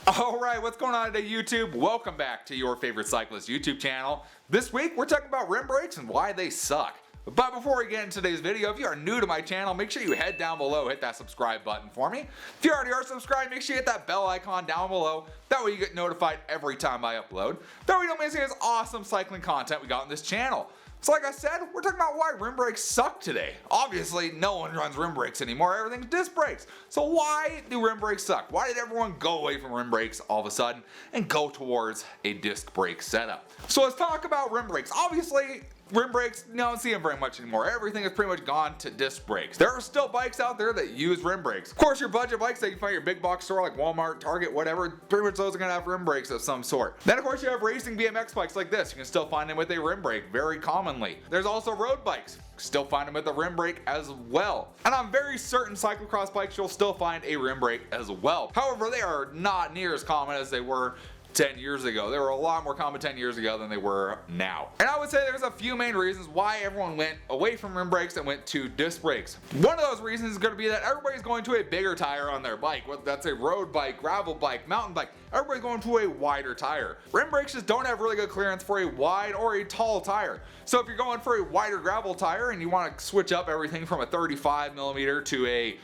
Alright, what's going on today, YouTube? Welcome back to your favorite cyclist YouTube channel. This week we're talking about rim brakes and why they suck. But before we get into today's video, if you are new to my channel, make sure you head down below, hit that subscribe button for me. If you already are subscribed, make sure you hit that bell icon down below. That way you get notified every time I upload. That way you don't miss any of this awesome cycling content we got on this channel. So like I said, we're talking about why rim brakes suck today. Obviously, no one runs rim brakes anymore, everything's disc brakes. So why do rim brakes suck? Why did everyone go away from rim brakes all of a sudden and go towards a disc brake setup? So let's talk about rim brakes. Obviously, rim brakes, you don't see them very much anymore. Everything has pretty much gone to disc brakes. There are still bikes out there that use rim brakes. Of course, your budget bikes that you can find at your big box store like Walmart, Target, whatever, pretty much those are going to have rim brakes of some sort. Then of course you have racing BMX bikes like this. You can still find them with a rim brake very commonly. There's also road bikes. Still find them with a rim brake as well. And on very certain cyclocross bikes, you'll still find a rim brake as well. However, they are not near as common as they were 10 years ago. They were a lot more common 10 years ago than they were now. And I would say there's a few main reasons why everyone went away from rim brakes and went to disc brakes. One of those reasons is going to be that everybody's going to a bigger tire on their bike, whether that's a road bike, gravel bike, mountain bike. Everybody's going to a wider tire. Rim brakes just don't have really good clearance for a wide or a tall tire. So if you're going for a wider gravel tire and you want to switch up everything from a 35mm to a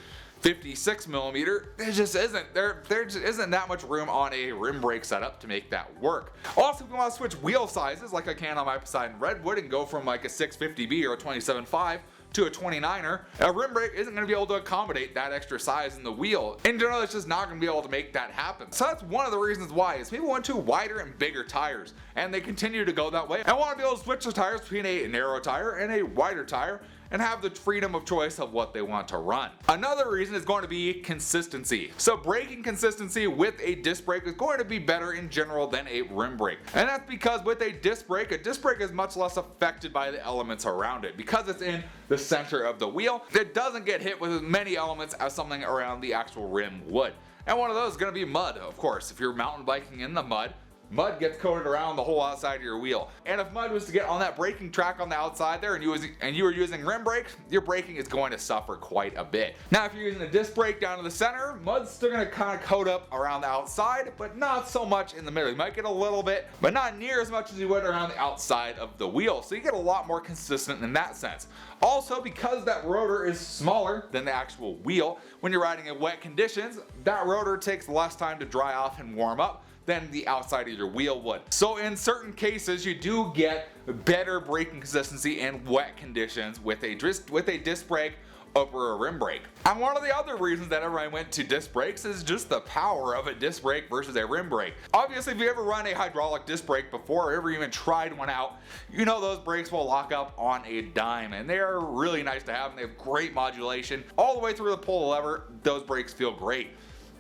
56mm, there just isn't that much room on a rim brake setup to make that work. Also, if you want to switch wheel sizes like I can on my Poseidon Redwood and go from like a 650B or a 27.5 to a 29er, a rim brake isn't going to be able to accommodate that extra size in the wheel. In general, it's just not going to be able to make that happen. So that's one of the reasons why, is people went to wider and bigger tires, and they continue to go that way. I want to be able to switch the tires between a narrow tire and a wider tire, and have the freedom of choice of what they want to run. Another reason is going to be consistency. So braking consistency with a disc brake is going to be better in general than a rim brake. And that's because with a disc brake is much less affected by the elements around it. Because it's in the center of the wheel, it doesn't get hit with as many elements as something around the actual rim would. And one of those is going to be mud, of course. If you're mountain biking in the mud, mud gets coated around the whole outside of your wheel. And if mud was to get on that braking track on the outside there and you were using rim brakes, your braking is going to suffer quite a bit. Now if you're using a disc brake down in the center, mud's still going to kind of coat up around the outside, but not so much in the middle. You might get a little bit, but not near as much as you would around the outside of the wheel. So you get a lot more consistent in that sense. Also, because that rotor is smaller than the actual wheel, when you're riding in wet conditions, that rotor takes less time to dry off and warm up than the outside of your wheel would. So in certain cases, you do get better braking consistency in wet conditions with a disc brake over a rim brake. And one of the other reasons that everyone went to disc brakes is just the power of a disc brake versus a rim brake. Obviously, if you ever run a hydraulic disc brake before or ever even tried one out, you know those brakes will lock up on a dime, and they are really nice to have, and they have great modulation. All the way through the pull lever, those brakes feel great.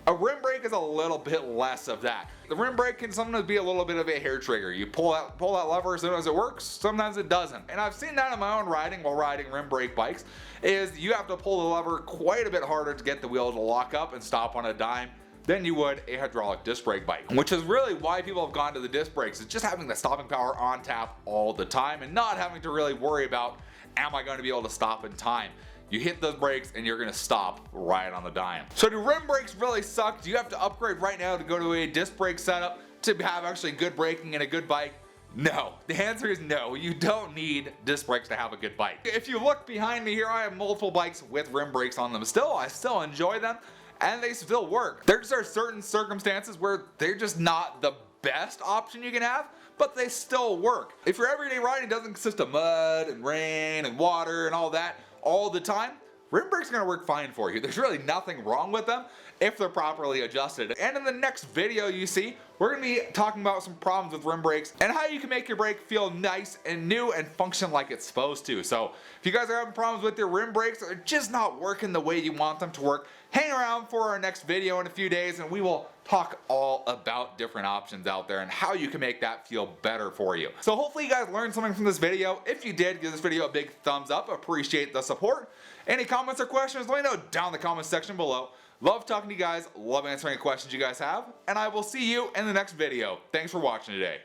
A rim brake is a little bit less of that. The rim brake can sometimes be a little bit of a hair trigger. You pull that lever, sometimes it works, sometimes it doesn't. And I've seen that in my own riding while riding rim brake bikes, is you have to pull the lever quite a bit harder to get the wheel to lock up and stop on a dime than you would a hydraulic disc brake bike. Which is really why people have gone to the disc brakes, is just having the stopping power on tap all the time and not having to really worry about, am I going to be able to stop in time? You hit those brakes and you're going to stop right on the dime. So do rim brakes really suck? Do you have to upgrade right now to go to a disc brake setup to have actually good braking and a good bike? No. The answer is no. You don't need disc brakes to have a good bike. If you look behind me here, I have multiple bikes with rim brakes on them still. I still enjoy them and they still work. There just are certain circumstances where they're just not the best option you can have, but they still work. If your everyday riding doesn't consist of mud and rain and water and all that all the time, rim brakes are going to work fine for you. There's really nothing wrong with them if they're properly adjusted. And in the next video you see, we're going to be talking about some problems with rim brakes and how you can make your brake feel nice and new and function like it's supposed to. So if you guys are having problems with your rim brakes or just not working the way you want them to work, hang around for our next video in a few days and we will talk all about different options out there and how you can make that feel better for you. So hopefully you guys learned something from this video. If you did, give this video a big thumbs up. Appreciate the support. Any comments or questions, let me know down in the comment section below. Love talking to you guys, love answering any questions you guys have, and I will see you in the next video. Thanks for watching today.